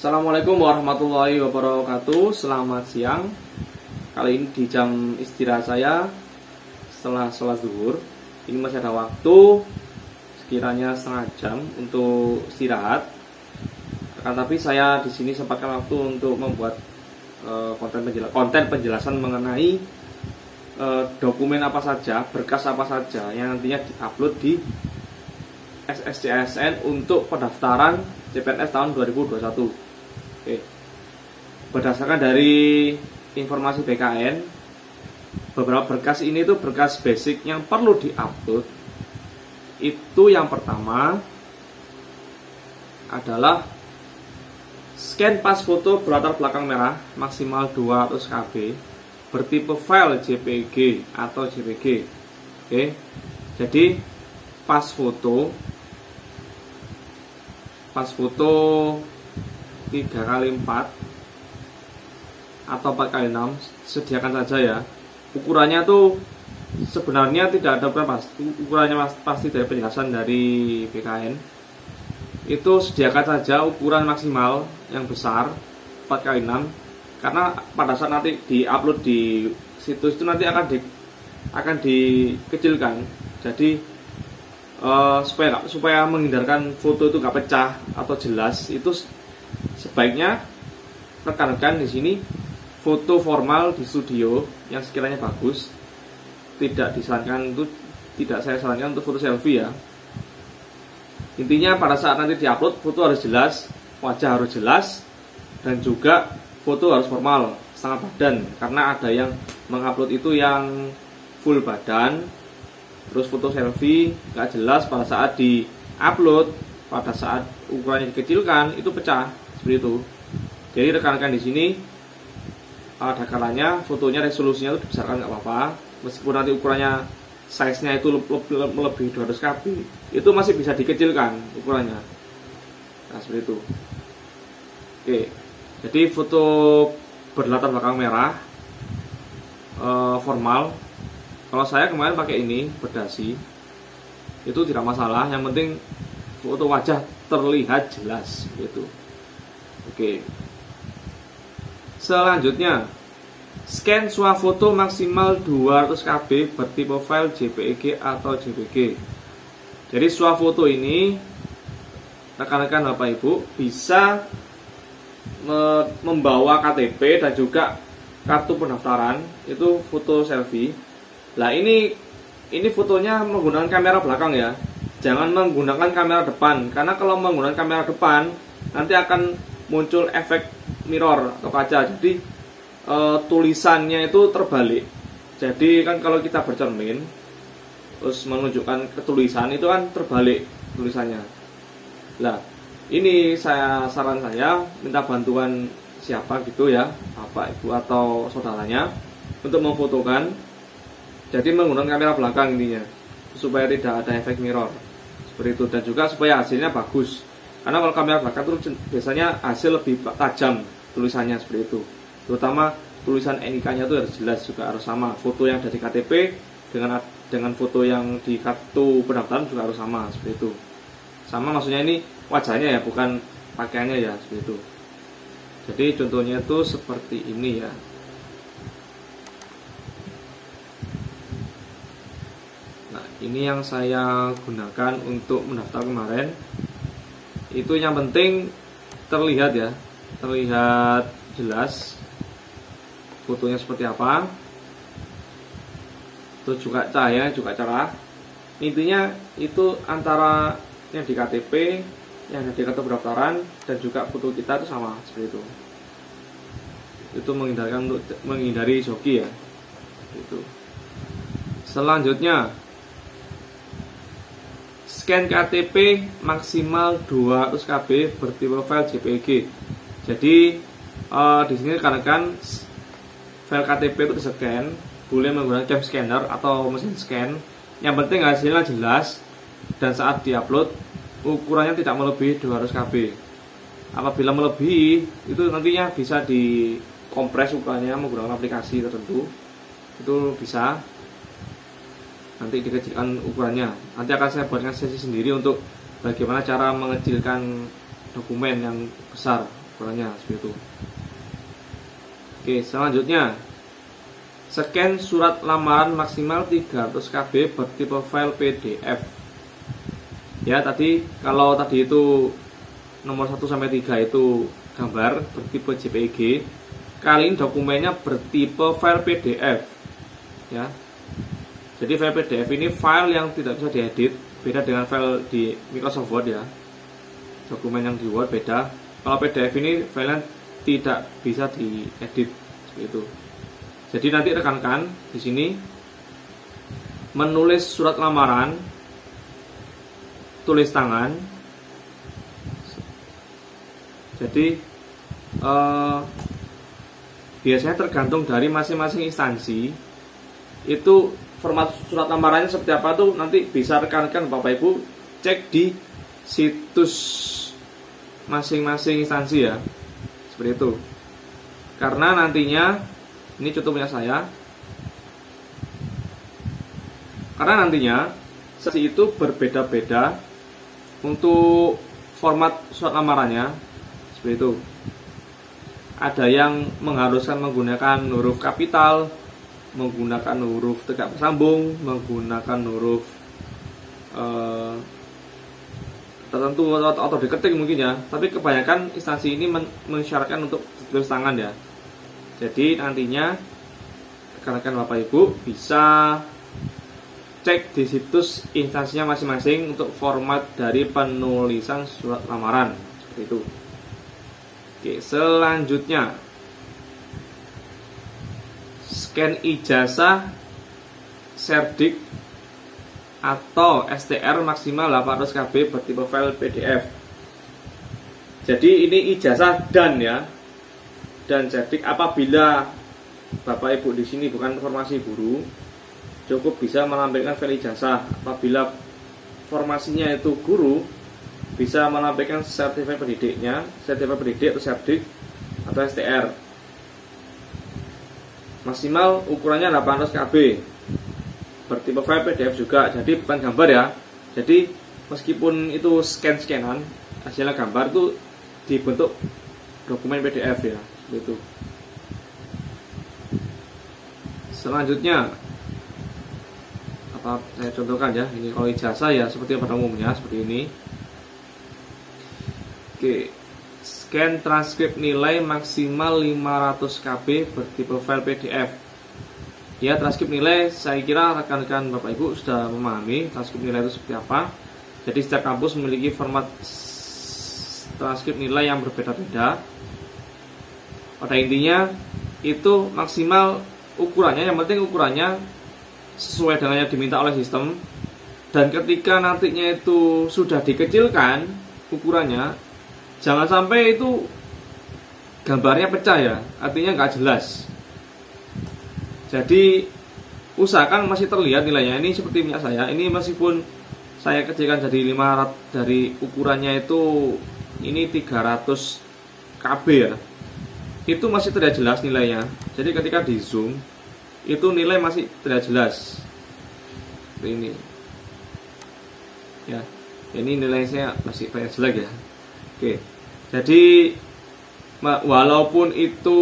Assalamualaikum warahmatullahi wabarakatuh. Selamat siang. Kali ini di jam istirahat saya setelah sholat zuhur. Ini masih ada waktu sekiranya setengah jam untuk istirahat. Tapi saya di sini sempatkan waktu untuk membuat konten penjelasan mengenai dokumen apa saja, berkas apa saja yang nantinya diupload di SSCSN untuk pendaftaran CPNS tahun 2021. Oke. Berdasarkan dari informasi BKN, beberapa berkas ini tuh berkas basic yang perlu diupload. Itu yang pertama adalah scan pas foto berlatar belakang merah maksimal 200 KB bertipe file JPG atau JPG. Oke. Jadi pas foto 3x4 atau 4x6 sediakan saja ya. Ukurannya tuh sebenarnya tidak ada ukuran pasti. Ukurannya pasti dari penjelasan dari BKN. Itu sediakan saja ukuran maksimal yang besar 4x6 karena pada saat nanti diupload di situs itu nanti akan dikecilkan. Jadi supaya menghindarkan foto itu nggak pecah atau jelas, itu sebaiknya rekan-rekan di sini foto formal di studio yang sekiranya bagus. Tidak saya sarankan untuk foto selfie ya. Intinya pada saat nanti diupload foto harus jelas, wajah harus jelas, dan juga foto harus formal, setengah badan, karena ada yang mengupload itu yang full badan, terus foto selfie nggak jelas pada saat di-upload, pada saat ukurannya dikecilkan itu pecah seperti itu. Jadi rekan-rekan di sini ada kalanya fotonya resolusinya itu dibesarkan nggak apa-apa, meskipun nanti ukurannya size-nya itu melebihi 200 KB, itu masih bisa dikecilkan ukurannya. Nah seperti itu. Oke, jadi foto berlatar belakang merah formal. Kalau saya kemarin pakai ini berdasi, itu tidak masalah. Yang penting foto wajah terlihat jelas gitu. Oke. Selanjutnya, scan swafoto maksimal 200 KB bertipe file JPG atau JPG. Jadi swafoto ini rekan-rekan Bapak Ibu bisa membawa KTP dan juga kartu pendaftaran, itu foto selfie. Nah ini fotonya menggunakan kamera belakang ya. Jangan menggunakan kamera depan, karena kalau menggunakan kamera depan nanti akan muncul efek mirror atau kaca. Jadi tulisannya itu terbalik. Jadi kan kalau kita bercermin terus menunjukkan ke tulisan itu kan terbalik tulisannya. Nah, ini saran saya minta bantuan siapa gitu ya, Bapak Ibu atau saudaranya untuk memfotokan. Jadi menggunakan kamera belakang intinya, supaya tidak ada efek mirror seperti itu, dan juga supaya hasilnya bagus. Karena kalau kamera belakang itu biasanya hasil lebih tajam tulisannya seperti itu. Terutama tulisan NIK-nya itu harus jelas, juga harus sama. Foto yang dari KTP dengan foto yang di kartu pendaftaran juga harus sama seperti itu. Sama maksudnya ini wajahnya ya, bukan pakaiannya ya, seperti itu. Jadi contohnya itu seperti ini ya. Nah, ini yang saya gunakan untuk mendaftar kemarin. Itu yang penting terlihat ya, terlihat jelas fotonya seperti apa. Terus juga cahaya juga cerah. Intinya itu antara yang di KTP, yang di kartu pendaftaran, dan juga foto kita itu sama seperti itu. Itu menghindari joki ya. Itu. Selanjutnya, scan KTP maksimal 200 KB bertipe file JPG. Jadi di sini rekan-rekan file KTP itu di-scan, boleh menggunakan cam scanner atau mesin scan. Yang penting hasilnya jelas dan saat diupload ukurannya tidak melebihi 200 KB. Apabila melebihi, itu nantinya bisa dikompres ukurannya menggunakan aplikasi tertentu. Itu bisa nanti dikecilkan ukurannya. Nanti akan saya buatkan sesi sendiri untuk bagaimana cara mengecilkan dokumen yang besar ukurannya seperti itu. Oke, selanjutnya scan surat lamaran maksimal 300 KB bertipe file PDF. Ya, tadi kalau tadi itu nomor 1 sampai 3 itu gambar bertipe JPG, kali ini dokumennya bertipe file PDF. Ya. Jadi file PDF ini file yang tidak bisa diedit, beda dengan file di Microsoft Word ya. Dokumen yang di Word beda. Kalau PDF ini filenya tidak bisa diedit gitu. Jadi nanti rekan-rekan di sini menulis surat lamaran tulis tangan. Jadi biasanya tergantung dari masing-masing instansi itu format surat lamarannya seperti apa tuh nanti bisa rekan-rekan Bapak Ibu cek di situs masing-masing instansi ya, seperti itu. Karena nantinya ini contohnya saya, karena nantinya instansi itu berbeda-beda untuk format surat lamarannya, seperti itu. Ada yang mengharuskan menggunakan huruf kapital, menggunakan huruf tegak bersambung, menggunakan huruf tertentu atau diketik mungkin ya. Tapi kebanyakan instansi ini mensyaratkan untuk tulis tangan ya. Jadi nantinya rekan-rekan Bapak Ibu bisa cek di situs instansinya masing-masing untuk format dari penulisan surat lamaran seperti itu. Oke, selanjutnya scan ijazah Serdik atau STR maksimal 800 KB bertipe file PDF. Jadi ini ijazah dan ya, dan Serdik. Apabila Bapak Ibu di sini bukan formasi guru, cukup bisa menampilkan file ijazah. Apabila formasinya itu guru, bisa menampilkan sertifikat pendidiknya, sertifikat pendidik atau Serdik atau STR. Maksimal ukurannya 800 KB. Bertipe file PDF juga, jadi bukan gambar ya. Jadi meskipun itu scan-scanan, hasilnya gambar itu dibentuk dokumen PDF ya, gitu. Selanjutnya apa saya contohkan ya, ini kalau ijazah ya seperti pada umumnya seperti ini. Oke, scan transkrip nilai maksimal 500 KB bertipe file PDF. Ya, transkrip nilai saya kira rekan-rekan Bapak Ibu sudah memahami transkrip nilai itu seperti apa. Jadi setiap kampus memiliki format transkrip nilai yang berbeda-beda. Pada intinya itu maksimal ukurannya, yang penting ukurannya sesuai dengan yang diminta oleh sistem. Dan ketika nantinya itu sudah dikecilkan ukurannya, jangan sampai itu gambarnya pecah ya, artinya nggak jelas. Jadi usahakan masih terlihat nilainya. Ini seperti punya saya, ini meskipun saya kecilkan jadi 500, dari ukurannya itu ini 300 KB ya, itu masih tidak jelas nilainya. Jadi ketika di zoom itu nilai masih tidak jelas. Ini ya, ini nilai saya masih banyak jelek ya. Oke, jadi walaupun itu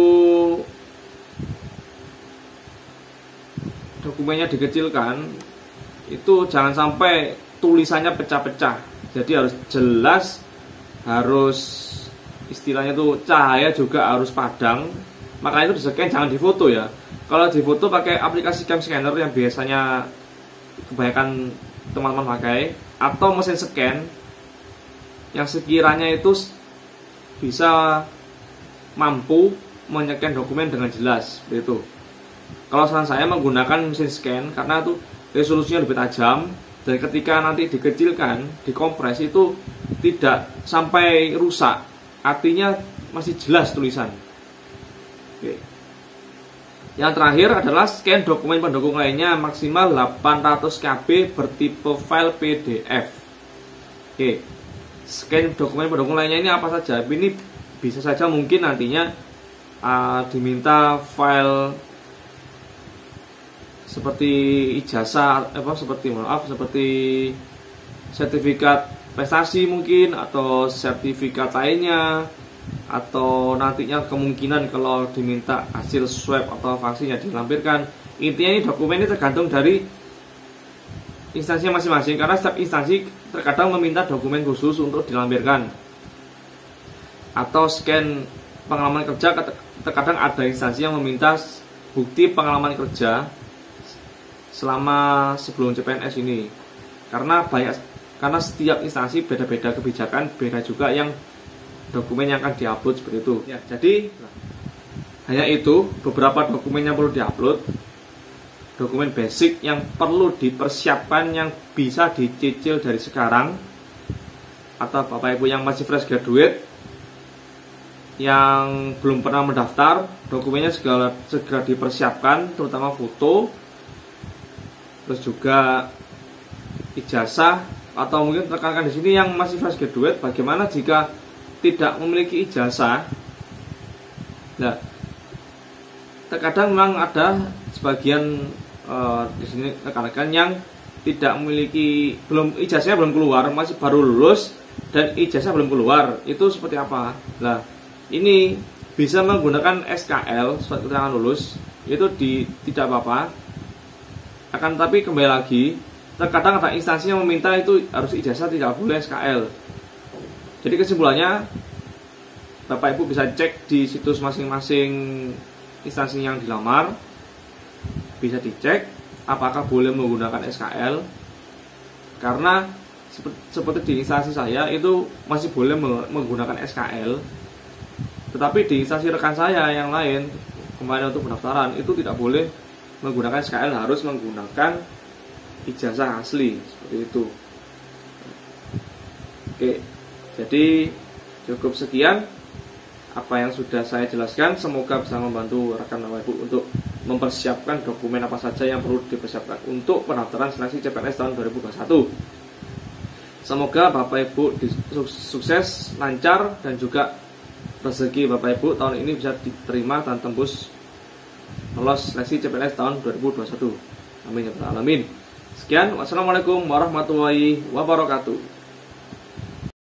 dokumennya dikecilkan, itu jangan sampai tulisannya pecah-pecah. Jadi harus jelas, harus istilahnya tuh cahaya juga harus padang. Makanya itu di-scan, jangan difoto ya. Kalau difoto pakai aplikasi cam scanner yang biasanya kebanyakan teman-teman pakai, atau mesin scan yang sekiranya itu bisa mampu menycan dokumen dengan jelas, begitu. Kalau saran saya menggunakan mesin scan karena itu resolusinya lebih tajam, dan ketika nanti dikecilkan, dikompres itu tidak sampai rusak, artinya masih jelas tulisan. Oke. Yang terakhir adalah scan dokumen pendukung lainnya maksimal 800 KB bertipe file PDF. Oke. Scan dokumen pendukung lainnya ini apa saja? Ini bisa saja mungkin nantinya diminta file seperti ijazah, seperti sertifikat prestasi mungkin, atau sertifikat lainnya, atau nantinya kemungkinan kalau diminta hasil swab atau vaksinnya dilampirkan. Intinya ini dokumen ini tergantung dari instansinya masing-masing, karena setiap instansi terkadang meminta dokumen khusus untuk dilampirkan. Atau scan pengalaman kerja, terkadang ada instansi yang meminta bukti pengalaman kerja selama sebelum CPNS ini. Karena setiap instansi beda-beda kebijakan, beda juga yang dokumen yang akan diupload seperti itu. Ya, jadi hanya itu beberapa dokumen yang perlu diupload. Dokumen basic yang perlu dipersiapkan, yang bisa dicicil dari sekarang, atau Bapak Ibu yang masih fresh graduate, yang belum pernah mendaftar, dokumennya segera dipersiapkan, terutama foto, terus juga ijazah, atau mungkin tekankan di sini yang masih fresh graduate, bagaimana jika tidak memiliki ijazah. Nah, terkadang memang ada sebagian di sini rekan-rekan yang tidak memiliki, ijazahnya belum keluar, masih baru lulus dan ijazah belum keluar. Itu seperti apa? Nah, ini bisa menggunakan SKL, surat keterangan lulus, itu tidak apa-apa. Akan tapi kembali lagi, terkadang ada instansi yang meminta itu harus ijazah, tidak boleh SKL. Jadi kesimpulannya, Bapak Ibu bisa cek di situs masing-masing instansi yang dilamar, bisa dicek apakah boleh menggunakan SKL. Karena seperti di instansi saya itu masih boleh menggunakan SKL, tetapi di instansi rekan saya yang lain kemarin untuk pendaftaran itu tidak boleh menggunakan SKL, harus menggunakan ijazah asli seperti itu. Oke, jadi cukup sekian apa yang sudah saya jelaskan. Semoga bisa membantu rekan Bapak Ibu untuk mempersiapkan dokumen apa saja yang perlu dipersiapkan untuk pendaftaran seleksi CPNS tahun 2021. Semoga Bapak Ibu sukses, lancar, dan juga rezeki Bapak Ibu tahun ini bisa diterima dan tembus lolos seleksi CPNS tahun 2021. Amin ya rabbal alamin. Sekian, wassalamualaikum warahmatullahi wabarakatuh.